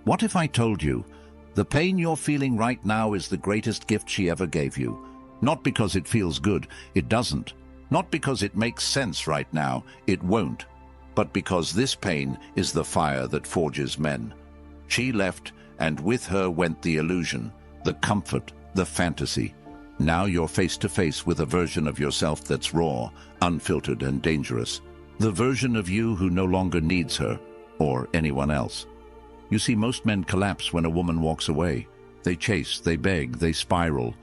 What if I told you, the pain you're feeling right now is the greatest gift she ever gave you? Not because it feels good, it doesn't. Not because it makes sense right now, it won't. But because this pain is the fire that forges men. She left, and with her went the illusion, the comfort, the fantasy. Now you're face to face with a version of yourself that's raw, unfiltered, and dangerous. The version of you who no longer needs her, or anyone else. You see, most men collapse when a woman walks away. They chase, they beg, they spiral.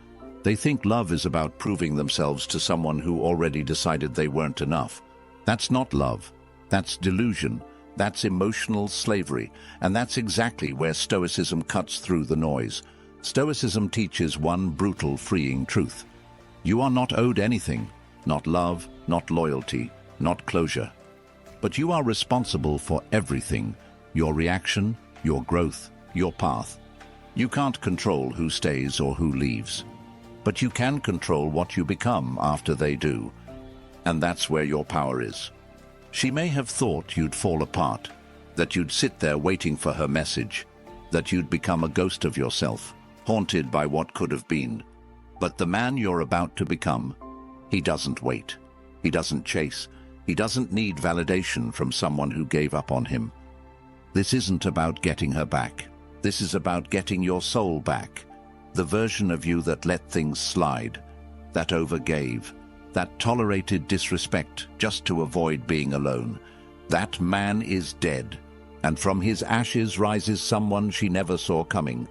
They think love is about proving themselves to someone who already decided they weren't enough. That's not love. That's delusion. That's emotional slavery. And that's exactly where Stoicism cuts through the noise. Stoicism teaches one brutal, freeing truth. You are not owed anything. Not love, not loyalty, not closure. But you are responsible for everything. Your reaction, your growth, your path. You can't control who stays or who leaves. But you can control what you become after they do. And that's where your power is. She may have thought you'd fall apart, that you'd sit there waiting for her message, that you'd become a ghost of yourself, haunted by what could have been. But the man you're about to become, he doesn't wait. He doesn't chase. He doesn't need validation from someone who gave up on him. This isn't about getting her back. This is about getting your soul back. The version of you that let things slide, that overgave, that tolerated disrespect just to avoid being alone. That man is dead, and from his ashes rises someone she never saw coming.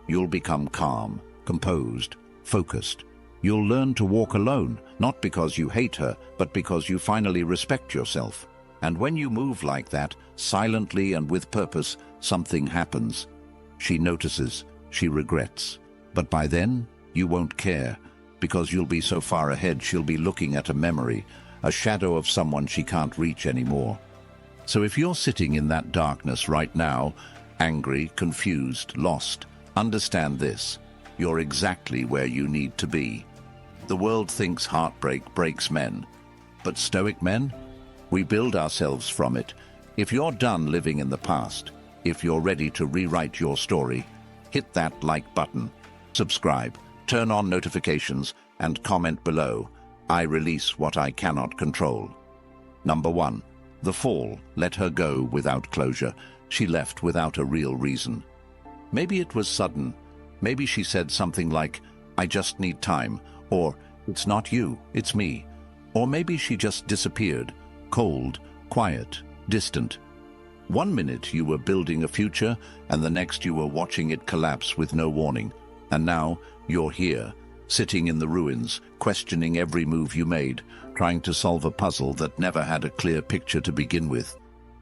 You'll become calm, composed, focused. You'll learn to walk alone, not because you hate her, but because you finally respect yourself. And when you move like that, silently and with purpose, something happens. She notices, she regrets. But by then, you won't care, because you'll be so far ahead she'll be looking at a memory, a shadow of someone she can't reach anymore. So if you're sitting in that darkness right now, angry, confused, lost, understand this: you're exactly where you need to be. The world thinks heartbreak breaks men, but Stoic men, we build ourselves from it. If you're done living in the past, if you're ready to rewrite your story, hit that like button, subscribe, turn on notifications, and comment below. I release what I cannot control. Number 1. The fall. Let her go without closure. She left without a real reason. Maybe it was sudden. Maybe she said something like, "I just need time," or "It's not you, it's me." Or maybe she just disappeared, cold, quiet, distant. One minute you were building a future, and the next you were watching it collapse with no warning. And now you're here, sitting in the ruins, questioning every move you made, trying to solve a puzzle that never had a clear picture to begin with.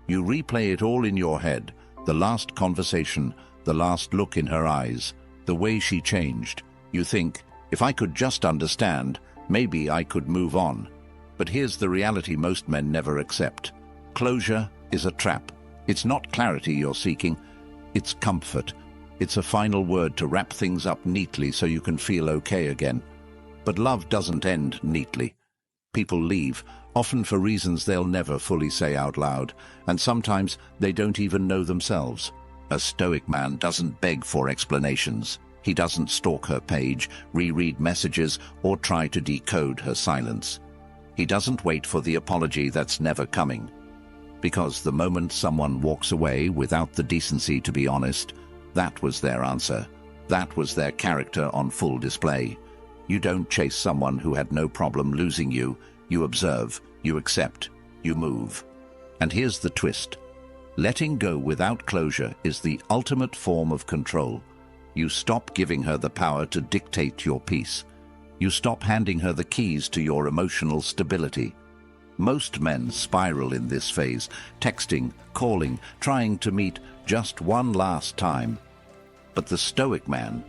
You replay it all in your head, the last conversation, the last look in her eyes, the way she changed. You think, if I could just understand, maybe I could move on. But here's the reality most men never accept. Closure is a trap. It's not clarity you're seeking, it's comfort. It's a final word to wrap things up neatly so you can feel okay again. But love doesn't end neatly. People leave, often for reasons they'll never fully say out loud, and sometimes they don't even know themselves. A Stoic man doesn't beg for explanations. He doesn't stalk her page, reread messages, or try to decode her silence. He doesn't wait for the apology that's never coming. Because the moment someone walks away without the decency to be honest, that was their answer. That was their character on full display. You don't chase someone who had no problem losing you. You observe, you accept, you move. And here's the twist. Letting go without closure is the ultimate form of control. You stop giving her the power to dictate your peace. You stop handing her the keys to your emotional stability. Most men spiral in this phase, texting, calling, trying to meet just one last time. But the Stoic man,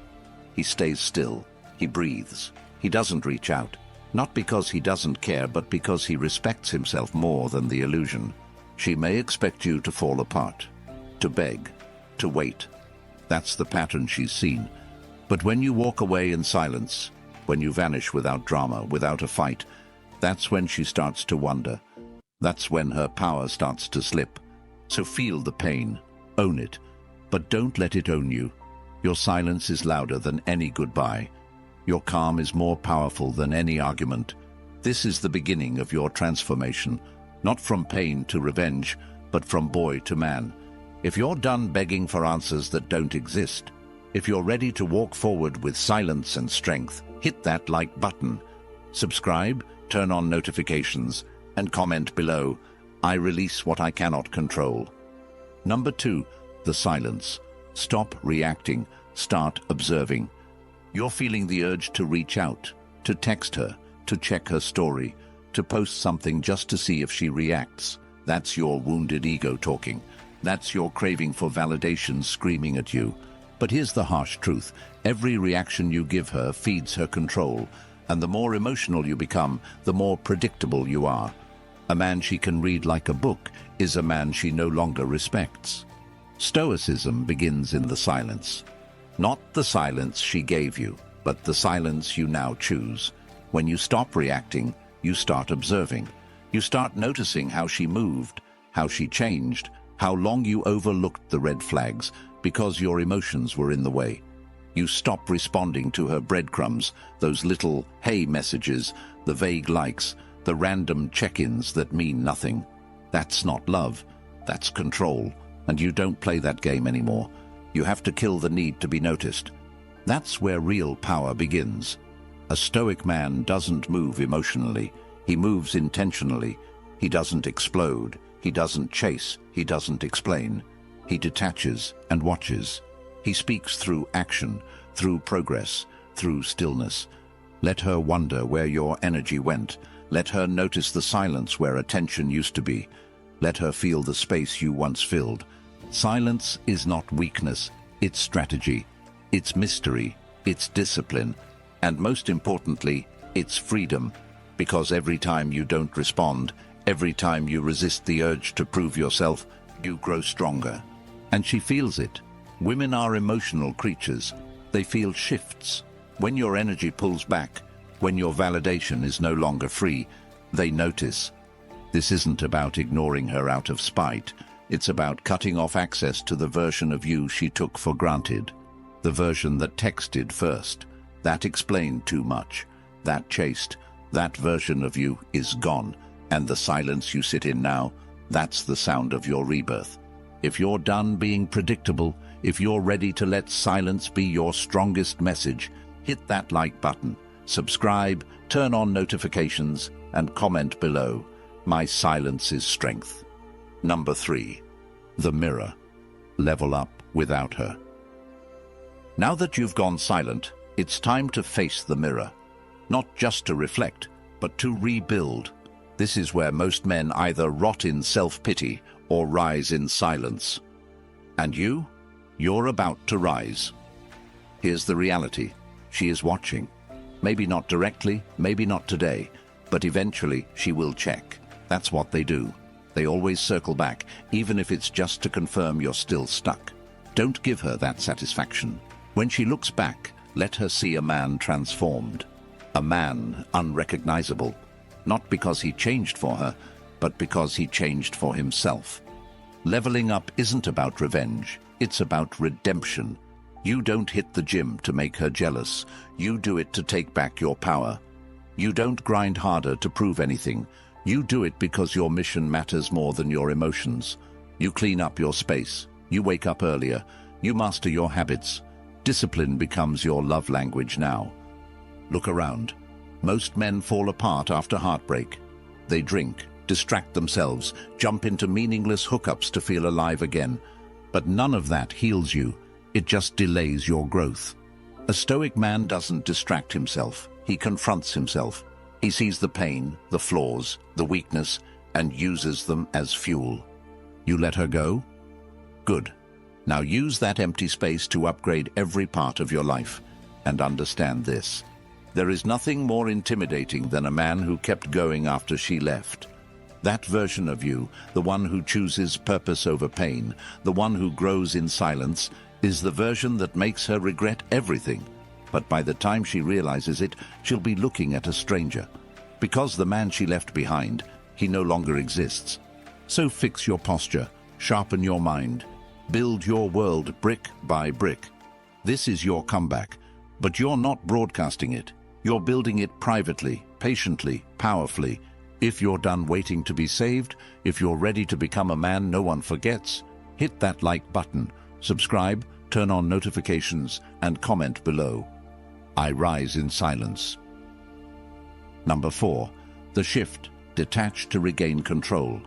he stays still, he breathes, he doesn't reach out, not because he doesn't care, but because he respects himself more than the illusion. She may expect you to fall apart, to beg, to wait. That's the pattern she's seen. But when you walk away in silence, when you vanish without drama, without a fight, that's when she starts to wonder. That's when her power starts to slip. So feel the pain, own it, But don't let it own you. Your silence is louder than any goodbye. Your calm is more powerful than any argument. This is the beginning of your transformation, not from pain to revenge, but from boy to man. If you're done begging for answers that don't exist, if you're ready to walk forward with silence and strength, hit that like button. Subscribe, turn on notifications, and comment below, "I release what I cannot control." Number 2, the silence. Stop reacting, start observing. You're feeling the urge to reach out, to text her, to check her story, to post something just to see if she reacts. That's your wounded ego talking. That's your craving for validation screaming at you. But here's the harsh truth. Every reaction you give her feeds her control, and the more emotional you become, the more predictable you are. A man she can read like a book is a man she no longer respects. Stoicism begins in the silence. Not the silence she gave you, but the silence you now choose. When you stop reacting, you start observing. You start noticing how she moved, how she changed, how long you overlooked the red flags because your emotions were in the way. You stop responding to her breadcrumbs, those little hey messages, the vague likes, the random check-ins that mean nothing. That's not love, that's control, and you don't play that game anymore. You have to kill the need to be noticed. That's where real power begins. A Stoic man doesn't move emotionally, he moves intentionally. He doesn't explode, he doesn't chase, he doesn't explain. He detaches and watches. He speaks through action, through progress, through stillness. Let her wonder where your energy went. Let her notice the silence where attention used to be. Let her feel the space you once filled. Silence is not weakness, it's strategy, it's mystery, it's discipline, and most importantly, it's freedom. Because every time you don't respond, every time you resist the urge to prove yourself, you grow stronger. And she feels it. Women are emotional creatures. They feel shifts. When your energy pulls back, when your validation is no longer free, they notice. This isn't about ignoring her out of spite. It's about cutting off access to the version of you she took for granted. The version that texted first, that explained too much, that chased. That version of you is gone, and the silence you sit in now, that's the sound of your rebirth. If you're done being predictable, if you're ready to let silence be your strongest message, hit that like button, subscribe, turn on notifications, and comment below. My silence is strength. Number 3, the mirror. Level up without her. Now that you've gone silent, it's time to face the mirror. Not just to reflect, but to rebuild. This is where most men either rot in self-pity or rise in silence. And you're about to rise. Here's the reality. She is watching. Maybe not directly, maybe not today, but eventually she will check. That's what they do. They always circle back, even if it's just to confirm you're still stuck. Don't give her that satisfaction. When she looks back, let her see a man transformed. A man unrecognizable. Not because he changed for her, but because he changed for himself. Leveling up isn't about revenge. It's about redemption. You don't hit the gym to make her jealous. You do it to take back your power. You don't grind harder to prove anything. You do it because your mission matters more than your emotions. You clean up your space. You wake up earlier. You master your habits. Discipline becomes your love language now. Look around. Most men fall apart after heartbreak. They drink, distract themselves, jump into meaningless hookups to feel alive again. But none of that heals you. It just delays your growth. A Stoic man doesn't distract himself. He confronts himself. He sees the pain, the flaws, the weakness, and uses them as fuel. You let her go? Good. Now use that empty space to upgrade every part of your life. And understand this. There is nothing more intimidating than a man who kept going after she left. That version of you, the one who chooses purpose over pain, the one who grows in silence, is the version that makes her regret everything. But by the time she realizes it, she'll be looking at a stranger. Because the man she left behind, he no longer exists. So fix your posture, sharpen your mind, Build your world brick by brick. This is your comeback, but you're not broadcasting it. You're building it privately, patiently, powerfully. If you're done waiting to be saved, if you're ready to become a man no one forgets, hit that like button, subscribe, turn on notifications, and comment below. I rise in silence. Number 4. The shift. Detach to regain control.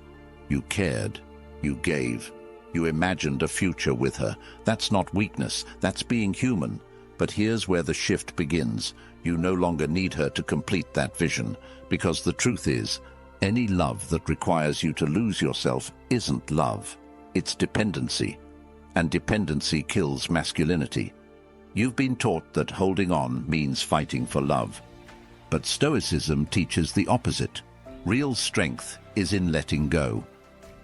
You cared. You gave. You imagined a future with her. That's not weakness. That's being human. But here's where the shift begins. You no longer need her to complete that vision, because the truth is, any love that requires you to lose yourself isn't love. It's dependency. And dependency kills masculinity. You've been taught that holding on means fighting for love. But Stoicism teaches the opposite. Real strength is in letting go.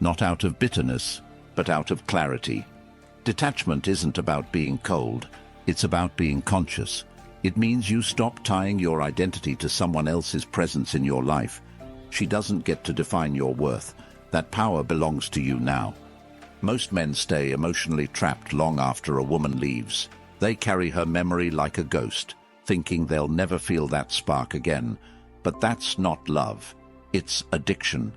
Not out of bitterness, but out of clarity. Detachment isn't about being cold. It's about being conscious. It means you stop tying your identity to someone else's presence in your life. She doesn't get to define your worth. That power belongs to you now. Most men stay emotionally trapped long after a woman leaves. They carry her memory like a ghost, thinking they'll never feel that spark again. But that's not love. It's addiction.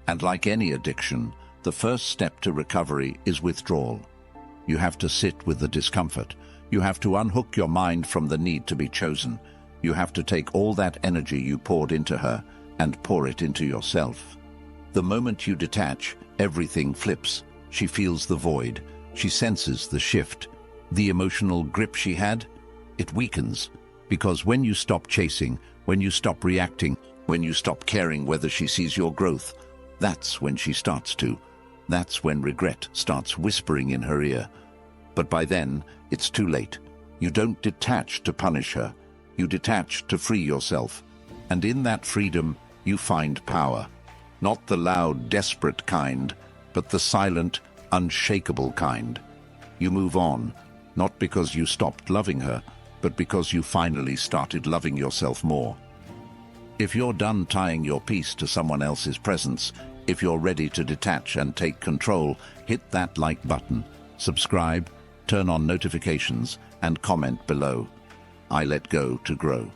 And like any addiction, the first step to recovery is withdrawal. You have to sit with the discomfort. You have to unhook your mind from the need to be chosen. You have to take all that energy you poured into her and pour it into yourself. The moment you detach, everything flips. She feels the void. She senses the shift. The emotional grip she had, it weakens. Because when you stop chasing, when you stop reacting, when you stop caring whether she sees your growth, that's when she starts to. That's when regret starts whispering in her ear. But by then, it's too late. You don't detach to punish her. You detach to free yourself. And in that freedom, you find power. Not the loud, desperate kind, but the silent, unshakable kind. You move on, not because you stopped loving her, but because you finally started loving yourself more. If you're done tying your peace to someone else's presence, if you're ready to detach and take control, hit that like button, subscribe, turn on notifications, and comment below. I let go to grow.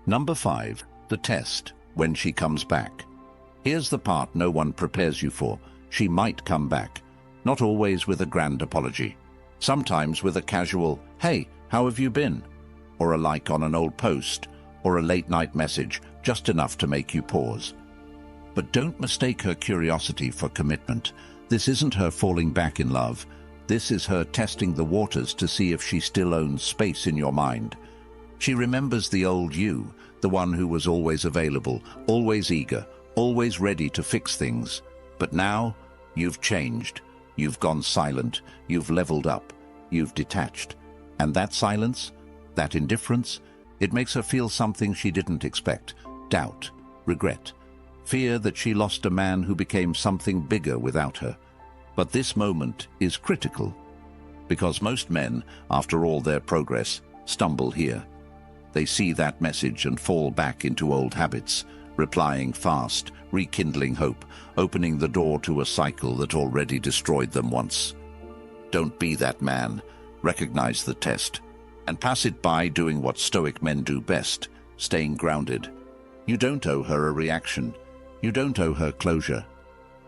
Number 5. The test. When she comes back. Here's the part no one prepares you for. She might come back. Not always with a grand apology. Sometimes with a casual, "Hey, how have you been?" Or a like on an old post, or a late-night message, just enough to make you pause. But don't mistake her curiosity for commitment. This isn't her falling back in love. This is her testing the waters to see if she still owns space in your mind. She remembers the old you, the one who was always available, always eager, always ready to fix things. But now, you've changed. You've gone silent. You've leveled up. You've detached. And that silence, that indifference, it makes her feel something she didn't expect. Doubt, regret, fear that she lost a man who became something bigger without her. But this moment is critical, because most men, after all their progress, stumble here. They see that message and fall back into old habits, replying fast, rekindling hope, opening the door to a cycle that already destroyed them once. Don't be that man. Recognize the test, and pass it by doing what Stoic men do best, staying grounded. You don't owe her a reaction. You don't owe her closure.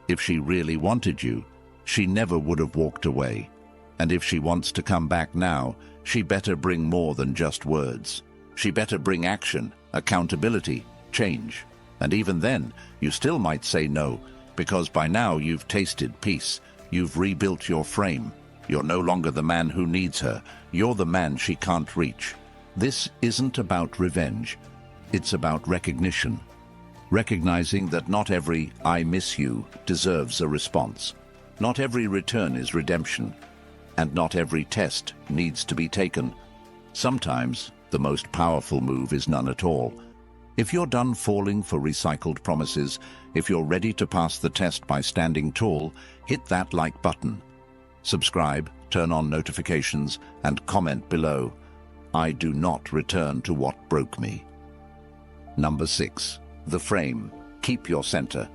If she really wanted you, she never would have walked away. And if she wants to come back now, she better bring more than just words. She better bring action, accountability, change. And even then, you still might say no, because by now you've tasted peace. You've rebuilt your frame. You're no longer the man who needs her. You're the man she can't reach. This isn't about revenge. It's about recognition. Recognizing that not every "I miss you" deserves a response. Not every return is redemption. And not every test needs to be taken. Sometimes the most powerful move is none at all. If you're done falling for recycled promises, if you're ready to pass the test by standing tall, hit that like button. Subscribe, turn on notifications, and comment below. I do not return to what broke me. Number 6. The frame. Keep your center.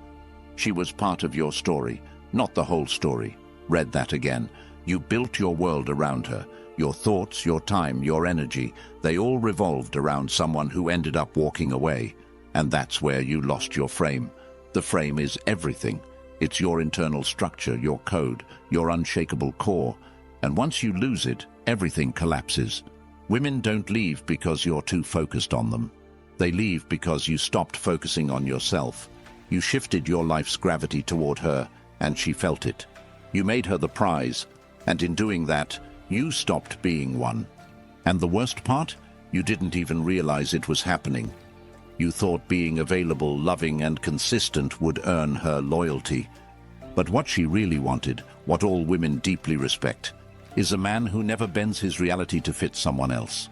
She was part of your story, not the whole story. Read that again. You built your world around her. Your thoughts, your time, your energy, they all revolved around someone who ended up walking away. And that's where you lost your frame. The frame is everything. It's your internal structure, your code, your unshakable core. And once you lose it, everything collapses. Women don't leave because you're too focused on them. They leave because you stopped focusing on yourself. You shifted your life's gravity toward her, and she felt it. You made her the prize, and in doing that, you stopped being one. And the worst part? You didn't even realize it was happening. You thought being available, loving, and consistent would earn her loyalty. But what she really wanted, what all women deeply respect, is a man who never bends his reality to fit someone else.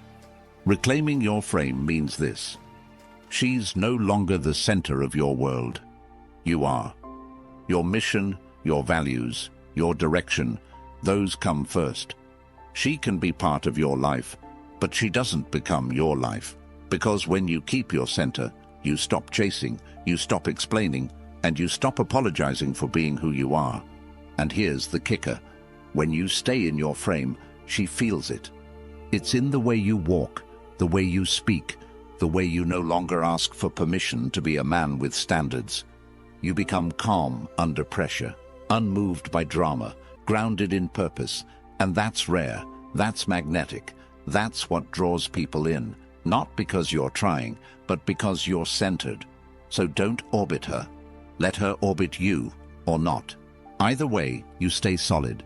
Reclaiming your frame means this. She's no longer the center of your world. You are. Your mission, your values, your direction, those come first. She can be part of your life, but she doesn't become your life. Because when you keep your center, you stop chasing, you stop explaining, and you stop apologizing for being who you are. And here's the kicker. When you stay in your frame, she feels it. It's in the way you walk, the way you speak, the way you no longer ask for permission to be a man with standards. You become calm under pressure, unmoved by drama, grounded in purpose. And that's rare, that's magnetic, that's what draws people in, not because you're trying, but because you're centered. So don't orbit her. Let her orbit you, or not. Either way, you stay solid.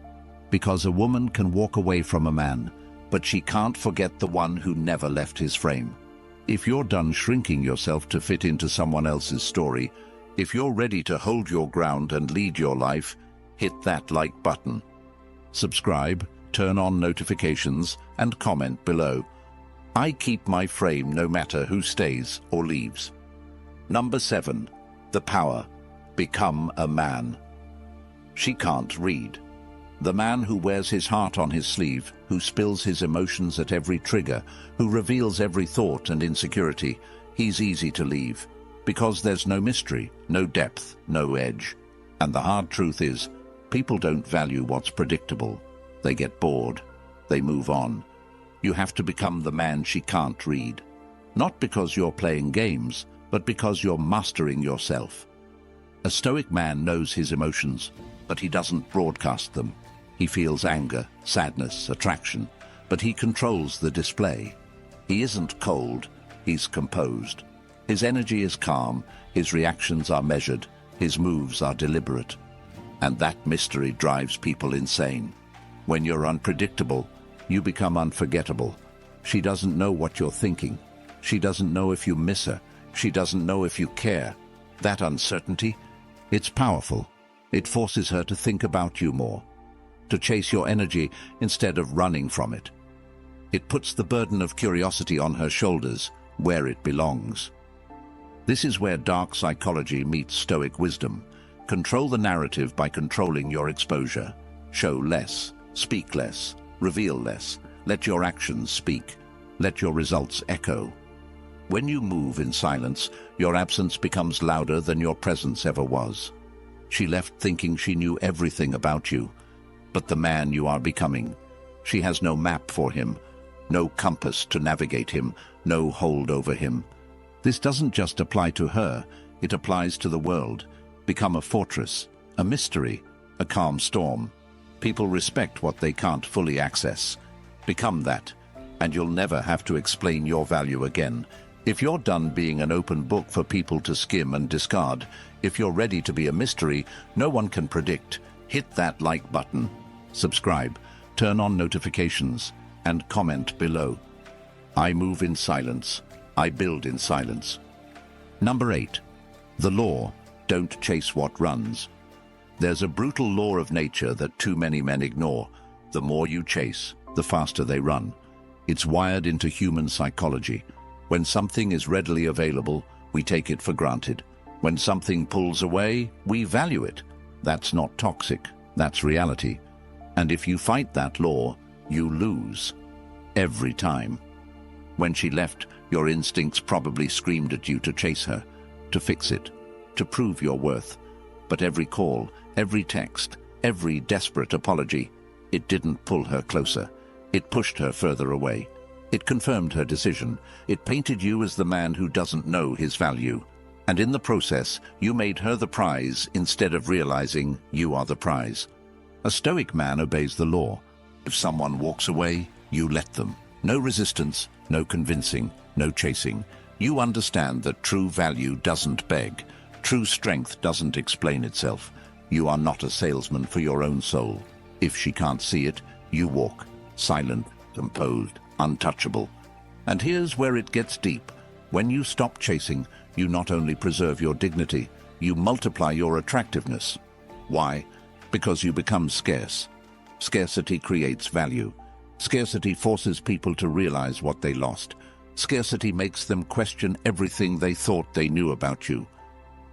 Because a woman can walk away from a man, but she can't forget the one who never left his frame. If you're done shrinking yourself to fit into someone else's story, if you're ready to hold your ground and lead your life, hit that like button. Subscribe, turn on notifications, and comment below. I keep my frame no matter who stays or leaves. Number 7. The power. Become a man. She can't read. The man who wears his heart on his sleeve, who spills his emotions at every trigger, who reveals every thought and insecurity, he's easy to leave. Because there's no mystery, no depth, no edge. And the hard truth is, people don't value what's predictable. They get bored. They move on. You have to become the man she can't read. Not because you're playing games, but because you're mastering yourself. A Stoic man knows his emotions, but he doesn't broadcast them. He feels anger, sadness, attraction, but he controls the display. He isn't cold, he's composed. His energy is calm, his reactions are measured, his moves are deliberate. And that mystery drives people insane. When you're unpredictable, you become unforgettable. She doesn't know what you're thinking. She doesn't know if you miss her. She doesn't know if you care. That uncertainty, it's powerful. It forces her to think about you more, to chase your energy instead of running from it. It puts the burden of curiosity on her shoulders, where it belongs. This is where dark psychology meets Stoic wisdom. Control the narrative by controlling your exposure. Show less, speak less, reveal less. Let your actions speak. Let your results echo. When you move in silence, your absence becomes louder than your presence ever was. She left thinking she knew everything about you, but the man you are becoming. She has no map for him, no compass to navigate him, no hold over him. This doesn't just apply to her, it applies to the world. Become a fortress, a mystery, a calm storm. People respect what they can't fully access. Become that, and you'll never have to explain your value again. If you're done being an open book for people to skim and discard, if you're ready to be a mystery no one can predict, hit that like button, subscribe, turn on notifications, and comment below. I move in silence. I build in silence. Number 8. The law. Don't chase what runs. There's a brutal law of nature that too many men ignore. The more you chase, the faster they run. It's wired into human psychology. When something is readily available, we take it for granted. When something pulls away, we value it. That's not toxic, that's reality. And if you fight that law, you lose. Every time. When she left, your instincts probably screamed at you to chase her, to fix it, to prove your worth. But every call, every text, every desperate apology. It didn't pull her closer. It pushed her further away. It confirmed her decision. It painted you as the man who doesn't know his value. And in the process, you made her the prize instead of realizing you are the prize. A Stoic man obeys the law. If someone walks away, you let them. No resistance, no convincing, no chasing. You understand that true value doesn't beg. True strength doesn't explain itself. You are not a salesman for your own soul. If she can't see it, you walk, silent, composed, untouchable. And here's where it gets deep. When you stop chasing, you not only preserve your dignity, you multiply your attractiveness. Why? Because you become scarce. Scarcity creates value. Scarcity forces people to realize what they lost. Scarcity makes them question everything they thought they knew about you.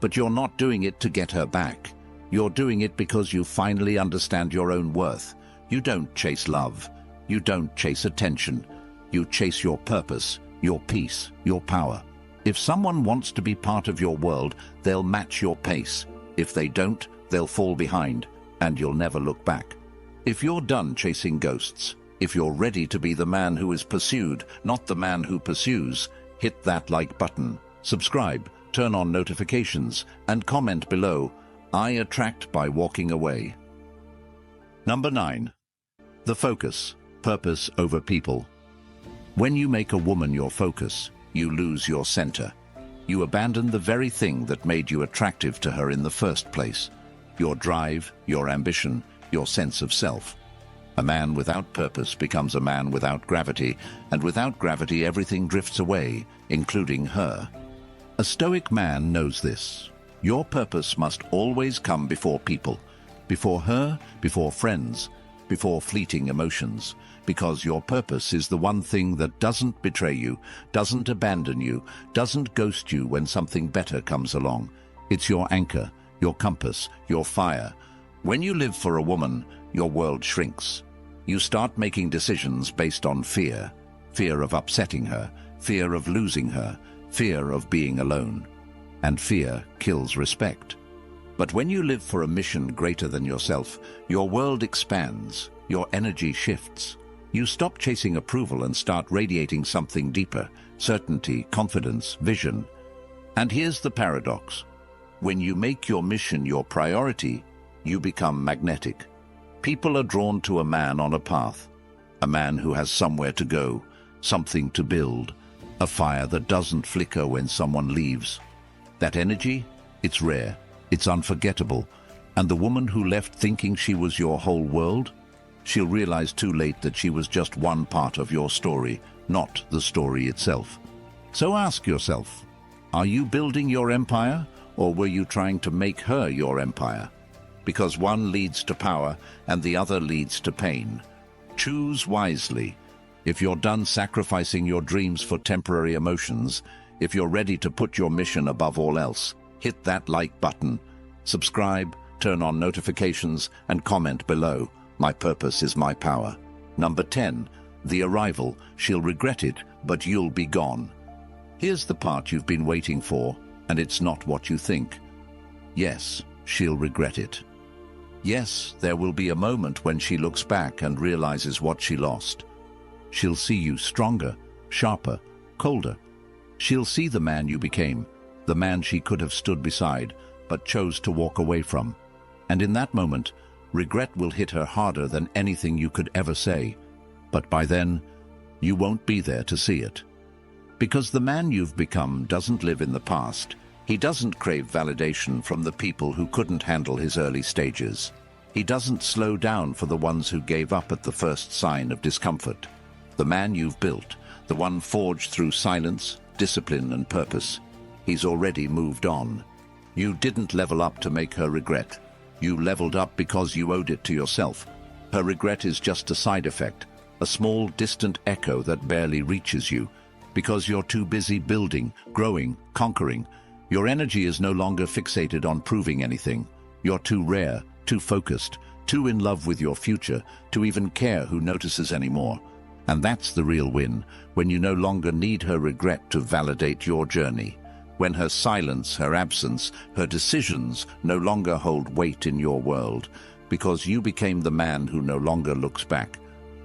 But you're not doing it to get her back. You're doing it because you finally understand your own worth. You don't chase love. You don't chase attention. You chase your purpose, your peace, your power. If someone wants to be part of your world, they'll match your pace. If they don't, they'll fall behind, and you'll never look back. If you're done chasing ghosts, if you're ready to be the man who is pursued, not the man who pursues, hit that like button, subscribe, turn on notifications, and comment below. I attract by walking away. Number 9. The focus, purpose over people. When you make a woman your focus, you lose your center. You abandon the very thing that made you attractive to her in the first place. Your drive, your ambition, your sense of self. A man without purpose becomes a man without gravity, and without gravity everything drifts away, including her. A Stoic man knows this. Your purpose must always come before people, before her, before friends, before fleeting emotions, because your purpose is the one thing that doesn't betray you, doesn't abandon you, doesn't ghost you when something better comes along. It's your anchor, your compass, your fire. When you live for a woman, your world shrinks. You start making decisions based on fear. Fear of upsetting her, fear of losing her, fear of being alone. And fear kills respect. But when you live for a mission greater than yourself, your world expands, your energy shifts. You stop chasing approval and start radiating something deeper, certainty, confidence, vision. And here's the paradox. When you make your mission your priority, you become magnetic. People are drawn to a man on a path, a man who has somewhere to go, something to build, a fire that doesn't flicker when someone leaves. That energy, it's rare, it's unforgettable, and the woman who left thinking she was your whole world, she'll realize too late that she was just one part of your story, not the story itself. So ask yourself, are you building your empire, or were you trying to make her your empire? Because one leads to power and the other leads to pain. Choose wisely. If you're done sacrificing your dreams for temporary emotions, if you're ready to put your mission above all else, hit that like button, subscribe, turn on notifications, and comment below. My purpose is my power. Number 10. The arrival. She'll regret it, but you'll be gone. Here's the part you've been waiting for, and it's not what you think. Yes, she'll regret it. Yes, there will be a moment when she looks back and realizes what she lost. She'll see you stronger, sharper, colder. She'll see the man you became, the man she could have stood beside, but chose to walk away from. And in that moment, regret will hit her harder than anything you could ever say. But by then, you won't be there to see it. Because the man you've become doesn't live in the past. He doesn't crave validation from the people who couldn't handle his early stages. He doesn't slow down for the ones who gave up at the first sign of discomfort. The man you've built, the one forged through silence, discipline, and purpose, he's already moved on. You didn't level up to make her regret. You leveled up because you owed it to yourself. Her regret is just a side effect, a small, distant echo that barely reaches you, because you're too busy building, growing, conquering. Your energy is no longer fixated on proving anything. You're too rare, too focused, too in love with your future to even care who notices anymore. And that's the real win, when you no longer need her regret to validate your journey. When her silence, her absence, her decisions no longer hold weight in your world. because you became the man who no longer looks back.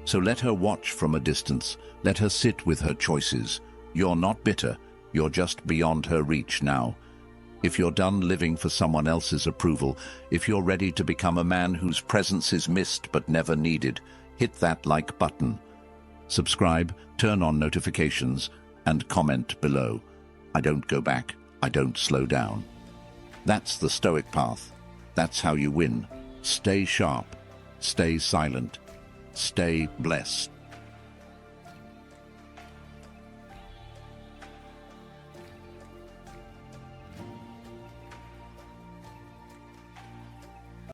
So let her watch from a distance. Let her sit with her choices. You're not bitter. You're just beyond her reach now. If you're done living for someone else's approval, if you're ready to become a man whose presence is missed but never needed, hit that like button. Subscribe, turn on notifications, and comment below. I don't go back. I don't slow down. That's the Stoic path. That's how you win. Stay sharp. Stay silent. Stay blessed.